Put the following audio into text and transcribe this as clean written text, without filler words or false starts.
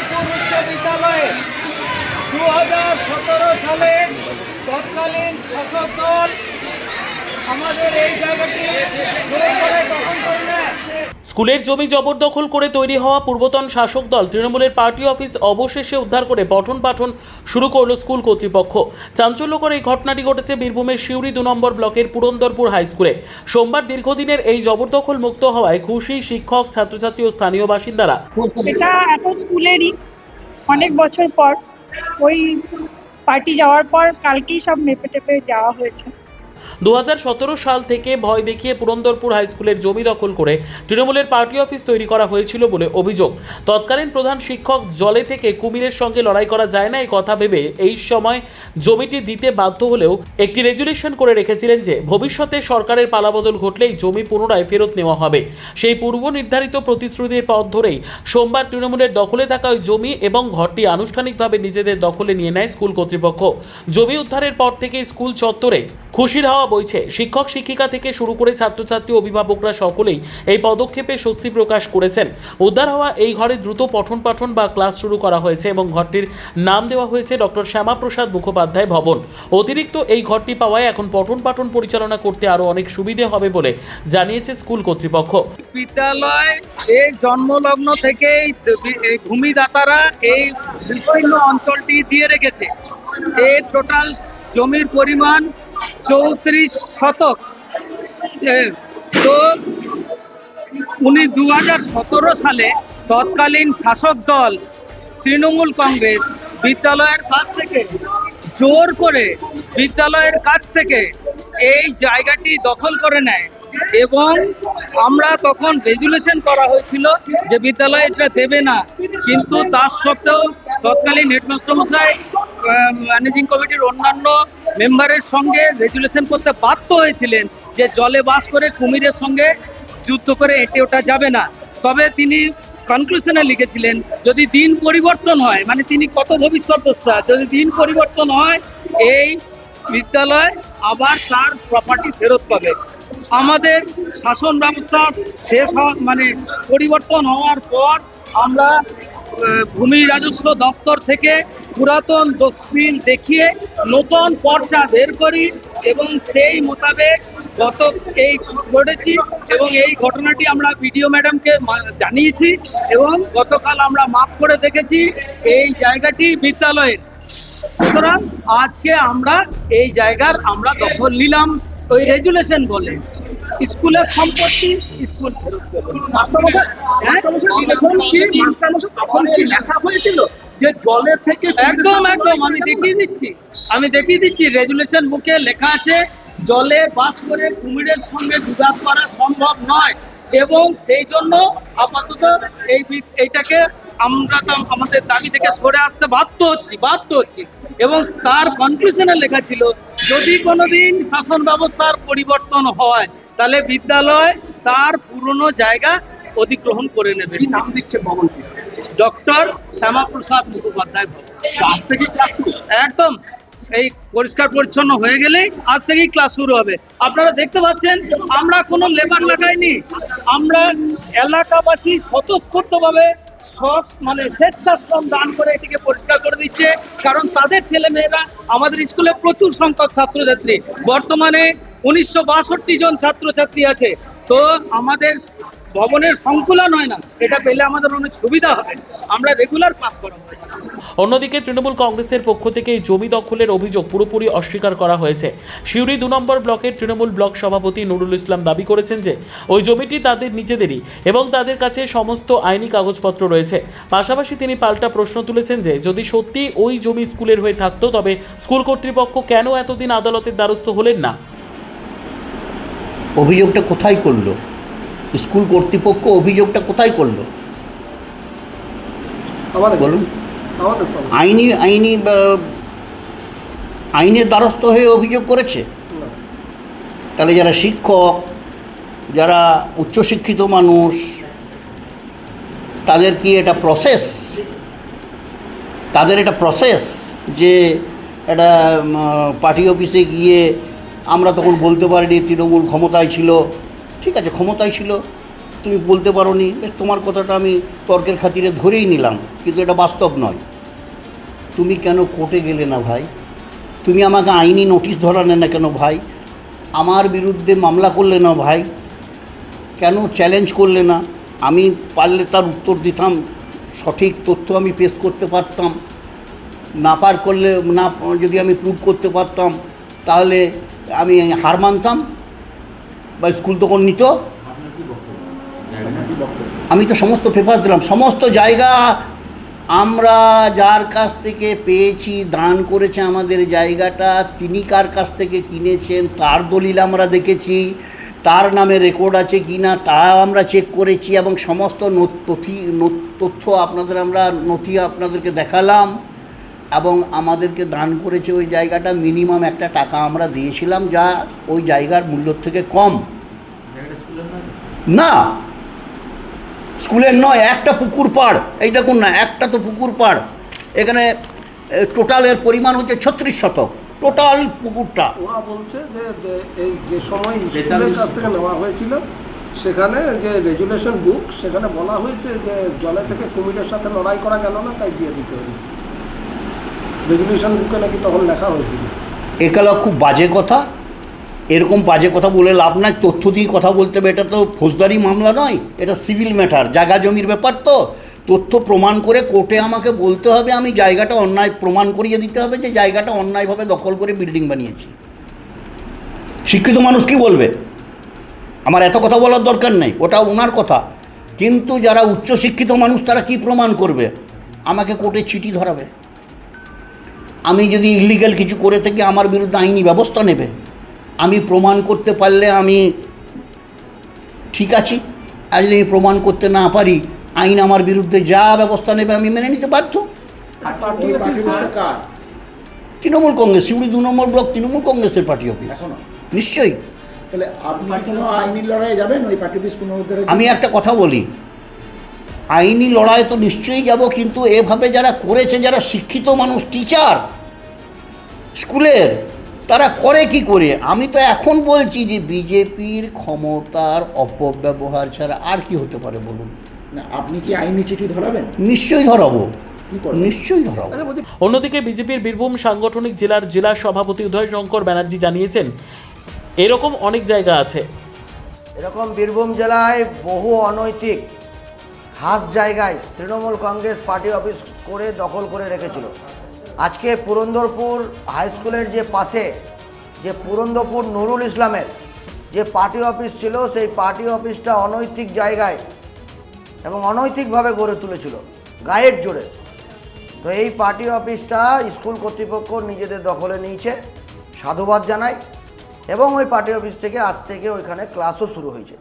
পুরন্দরপুর উচ্চ বিদ্যালয়ে 2017 সালে তৎকালীন শাসক দল আমাদের এই জায়গাটি জোর করে দখল করে নেয়। স্কুলের জমি জবরদখল করে তৈরি হওয়া পূর্বতন শাসক দল তৃণমূলের পার্টি অফিস অবশেষে উদ্ধার করে পঠন পাঠন শুরু করল স্কুল কর্তৃপক্ষ। চাঞ্চল্যকর এই ঘটনাটি ঘটেছে বীরভূমের সিউড়ি 2 নম্বর ব্লকের পুরন্দরপুর হাই স্কুলে। সোমবার দীর্ঘদিনের এই জবরদখল মুক্ত হওয়ায় খুশি শিক্ষক, ছাত্রছাত্রী ও স্থানীয় বাসিন্দারা। এটা একটা স্কুলেরই অনেক বছর পর ওই পার্টি যাওয়ার পর কালকেই সব মেপে টেপে যাওয়া হয়েছে। 2017 সাল থেকে ভয় দেখিয়ে পুরন্দরপুর হাই স্কুলের জমি দখল করে তৃণমূলের পার্টি অফিস তৈরি করা হয়েছিল বলে অভিযোগ। তৎকালীন প্রধান শিক্ষক জলে থেকে কুমিরের সঙ্গে লড়াই করা যায় না এই কথা ভেবে এই সময় জমিটি দিতে বাধ্য হলেও একটি রেজুলেশন করে রেখেছিলেন যে ভবিষ্যতে সরকারের পালাবদল ঘটলেই জমি পুনরায় ফেরত নেওয়া হবে। সেই পূর্ব নির্ধারিত প্রতিশ্রুতির পথ ধরেই সোমবার তৃণমূলের দখলে থাকা ওই জমি এবং ঘরটি আনুষ্ঠানিকভাবে নিজেদের দখলে নিয়ে নেয় স্কুল কর্তৃপক্ষ। জমি উদ্ধারের পর থেকে স্কুল চত্বরে খুশির হাওয়া বইছে। শিক্ষক শিক্ষিকা থেকে শুরু করে ছাত্রছাত্রী, অভিভাবকরা সকলেই এই পদক্ষেপে স্বস্তি প্রকাশ করেছেন। উদ্ধার হওয়া এই ঘরে দ্রুত পঠন পাঠন বা ক্লাস শুরু করা হয়েছে এবং ঘরটির নাম দেওয়া হয়েছে ডক্টর শ্যামাপ্রসাদ মুখোপাধ্যায় ভবন। অতিরিক্ত এই ঘরটি পাওয়ায় এখন পঠন পাঠন পরিচালনা করতে আরও অনেক সুবিধে হবে বলে জানিয়েছে স্কুল কর্তৃপক্ষ। বিদ্যালয় এই জন্মলগ্ন থেকেই এই ভূমিদাতারা এই বিস্তীর্ণ অঞ্চলটি দিয়ে রেখেছে। এর টোটাল জমির পরিমাণ 34 শতক। তো উনি 2017 সালে তৎকালীন শাসক দল তৃণমূল কংগ্রেস বিদ্যালয়ের কাছ থেকে জোর করে বিদ্যালয়ের কাছ থেকে এই জায়গাটি দখল করে নেয় এবং আমরা তখন রেজুলেশন করা হয়েছিল যে বিদ্যালয় এটা দেবে না, কিন্তু তার সত্ত্বেও তৎকালীন হেডমাস্টার মশাই ম্যানেজিং কমিটির অন্যান্য মেম্বারের সঙ্গে রেজুলেশন করতে বাধ্য হয়েছিলেন যে জলে বাস করে কুমিরের সঙ্গে যুদ্ধ করে এঁটে ওঠা যাবে না। তবে তিনি কনক্লুশনে লিখেছিলেন যদি দিন পরিবর্তন হয়, মানে তিনি কত ভবিষ্যৎদ্রষ্টা, যদি দিন পরিবর্তন হয় এই বিদ্যালয় আবার তার প্রপার্টি ফেরত পাবে। আমাদের শাসন ব্যবস্থা শেষ মানে পরিবর্তন হওয়ার পর আমরা ভূমি রাজস্ব দপ্তর থেকে পুরাতন দলিল দেখিয়ে নতুন পর্চা বের করি এবং সেই মোতাবেক গত এই করেছি এবং এই ঘটনাটি আমরা বিডিও ম্যাডামকে জানিয়েছি এবং গতকাল আমরা মাপ করে দেখেছি এই জায়গাটি বিদ্যালয়ের। সুতরাং আজকে আমরা এই জায়গার আমরা দখল নিলাম ওই রেজুলেশন বলে। স্কুলের সম্পত্তি স্কুল ফেরত দেবে। তখন কি লেখা হয়েছিল যে জলে থেকে? একদম একদম আমি দেখিয়ে দিচ্ছি রেজুলেশন বুকে লেখা আছে জলে বাস করে কুমিরের সঙ্গে বিবাদ করা সম্ভব নয় এবং সেই জন্য আপাতত এইটাকে আমরা আমাদের দাবি থেকে সরে আসতে বাধ্য হচ্ছি এবং তার কনক্লুশনে লেখা ছিল যদি কোনোদিন শাসন ব্যবস্থার পরিবর্তন হয় তাহলে বিদ্যালয় তার পুরনো জায়গা অধিগ্রহণ করে নেবে। নাম দিচ্ছে ভবনটি ডক্টর শ্যামাপ্রসাদ মুখোপাধ্যায় ভবন। আজ থেকে ক্লাস শুরু, একদম এই পরিষ্কার পরিচ্ছন্ন হয়ে গেলেই আজ থেকেই ক্লাস শুরু হবে। আপনারা দেখতে পাচ্ছেন আমরা কোনো লেবার লাগাইনি, আমরা এলাকাবাসী স্বতঃস্ফূর্তভাবে মানে স্বেচ্ছাশ্রম দান করে এটিকে পরিষ্কার করে দিচ্ছে, কারণ তাদের ছেলে মেয়েরা আমাদের স্কুলে প্রচুর সংখ্যক ছাত্রছাত্রী, বর্তমানে 1962 জন ছাত্রছাত্রী আছে। তো আমাদের ভবনের সংকুলন হয় না, এটা পেলে আমাদের অনেক সুবিধা হবে, আমরা রেগুলার ক্লাস করাবো। অন্যদিকে তৃণমূল কংগ্রেসের পক্ষ থেকে এই জমি দখলের অভিযোগ পুরোপুরি অস্বীকার করা হয়েছে। সিউড়ি 2 নম্বর ব্লকের তৃণমূল ব্লক সভাপতি নুরুল ইসলাম দাবি করেছেন যে ওই জমিটি তাদের নিজেদেরই এবং তাদের কাছে সমস্ত আইনি কাগজপত্র রয়েছে। পাশাপাশি তিনি পাল্টা প্রশ্ন তুলেছেন যে যদি সত্যি ওই জমি স্কুলের হয়ে থাকতো তবে স্কুল কর্তৃপক্ষ কেন এতদিন আদালতের দ্বারস্থ হলেন না? অভিযোগটা কোথায় করলো স্কুল কর্তৃপক্ষ? অভিযোগটা কোথায় করলো বলুন? আইনের দ্বারস্থ হয়ে অভিযোগ করেছে? তাহলে যারা শিক্ষক, যারা উচ্চশিক্ষিত মানুষ, তাদের কি এটা প্রসেস? তাদের এটা প্রসেস যে একটা পার্টি অফিসে গিয়ে আমরা তখন বলতে পারিনি তৃণমূল ক্ষমতায় ছিল, ঠিক আছে ক্ষমতায় ছিল, তুমি বলতে পারো নি, তোমার কথাটা আমি তর্কের খাতিরে ধরেই নিলাম, কিন্তু এটা বাস্তব নয়। তুমি কেন কোর্টে গেলে না ভাই? তুমি আমাকে আইনি নোটিশ ধরালে না কেন ভাই? আমার বিরুদ্ধে মামলা করলে না ভাই? কেন চ্যালেঞ্জ করলে না? আমি পারলে তার উত্তর দিতাম, সঠিক তথ্য আমি পেশ করতে পারতাম। না পার করলে, না যদি আমি প্রুভ করতে পারতাম, তাহলে আমি হার মানতাম বা স্কুল তখন নিত। আমি তো সমস্ত পেপার দিলাম, সমস্ত জায়গা আমরা যার কাছ থেকে পেয়েছি, দান করেছে আমাদের জায়গাটা, তিনি কার কাছ থেকে কিনেছেন তার দলিল আমরা দেখেছি, তার নামে রেকর্ড আছে কি না তা আমরা চেক করেছি, এবং সমস্ত তথ্য আপনাদেরকে দেখালাম। এবং আমাদেরকে দান করেছে ওই জায়গাটা, মিনিমাম একটা টাকা আমরা দিয়েছিলাম, যা ওই জায়গার মূল্যর থেকে কম। না, স্কুলের নয়, একটা পুকুর পাড়, এই দেখুন না, একটা তো পুকুর পাড়। এখানে টোটালের পরিমাণ হচ্ছে 36 শতক, টোটাল পুকুরটা। ওরা বলছে যে এই যে সময় স্কুলের কাছ থেকে নেওয়া হয়েছিল, সেখানে যে রেজুলেশন বুক, সেখানে বলা হয়েছে যে জলে থেকে কুমিরের সাথে লড়াই করা গেল না, তাই দিয়ে দিতে হবে। রেজুলেশন বুকে নাকি তখন লেখা হয়েছিল। এগুলো খুব বাজে কথা, এরকম বাজে কথা বলে লাভ নাই। তথ্য দিয়ে কথা বলতে হবে, এটা তো ফৌজদারি মামলা নয়, এটা সিভিল ম্যাটার, জায়গা জমির ব্যাপার। তো তথ্য প্রমাণ করে কোর্টে আমাকে বলতে হবে, আমি জায়গাটা অন্যায় প্রমাণ করিয়ে দিতে হবে যে জায়গাটা অন্যায়ভাবে দখল করে বিল্ডিং বানিয়েছি। শিক্ষিত মানুষ কি বলবে? আমার এত কথা বলার দরকার নেই, ওটা ওনার কথা। কিন্তু যারা উচ্চশিক্ষিত মানুষ তারা কি প্রমাণ করবে? আমাকে কোর্টে চিঠি ধরাবে, আমি যদি ইলিগ্যাল কিছু করে থাকি আমার বিরুদ্ধে আইনি ব্যবস্থা নেবে। আমি প্রমাণ করতে পারলে আমি ঠিক আছি, আজ যদি আমি প্রমাণ করতে না পারি, আইন আমার বিরুদ্ধে যা ব্যবস্থা নেবে আমি মেনে নিতে বাধ্য। তৃণমূল কংগ্রেস, শিউড়ি 2 নম্বর ব্লক তৃণমূল কংগ্রেসের পার্টি অফিস। নিশ্চয়ই। তাহলে আপনি কোনো আইনি লড়াইয়ে যাবেন ওই পার্টি অফিস পুনরুদ্ধারের? আমি একটা কথা বলি, আইনি লড়াই তো নিশ্চয়ই যাব, কিন্তু এভাবে যারা করেছে, যারা শিক্ষিত মানুষ, টিচার স্কুলের, তারা করে কি করে? আমি তো এখন বলছি যে বিজেপির ক্ষমতার অপব্যবহার ছাড়া আর কি হতে পারে বলুন? না, আপনি কি আইনি চিঠি ধরাবেন? নিশ্চয়ই ধরাবো, কি করবেন? নিশ্চয়ই ধরাবো। অন্যদিকে বিজেপির বীরভূম সাংগঠনিক জেলার জেলা সভাপতি উদয় শঙ্কর ব্যানার্জি জানিয়েছেন, এরকম অনেক জায়গা আছে। এরকম বীরভূম জেলায় বহু অনৈতিক হাস জায়গায় তৃণমূল কংগ্রেস পার্টি অফিস করে দখল করে রেখেছিল। আজকে পুরন্দরপুর হাই স্কুলের যে পাশে যে পুরন্দরপুর নুরুল ইসলামের যে পার্টি অফিস ছিল, সেই পার্টি অফিসটা অনৈতিক জায়গায় এবং অনৈতিকভাবে গড়ে তুলেছিল গায়ের জোরে। তো এই পার্টি অফিসটা স্কুল কর্তৃপক্ষ নিজেদের দখলে নিয়েছে, সাধুবাদ জানাই। এবং ওই পার্টি অফিস থেকে আজ থেকে ওইখানে ক্লাসও শুরু হয়েছে।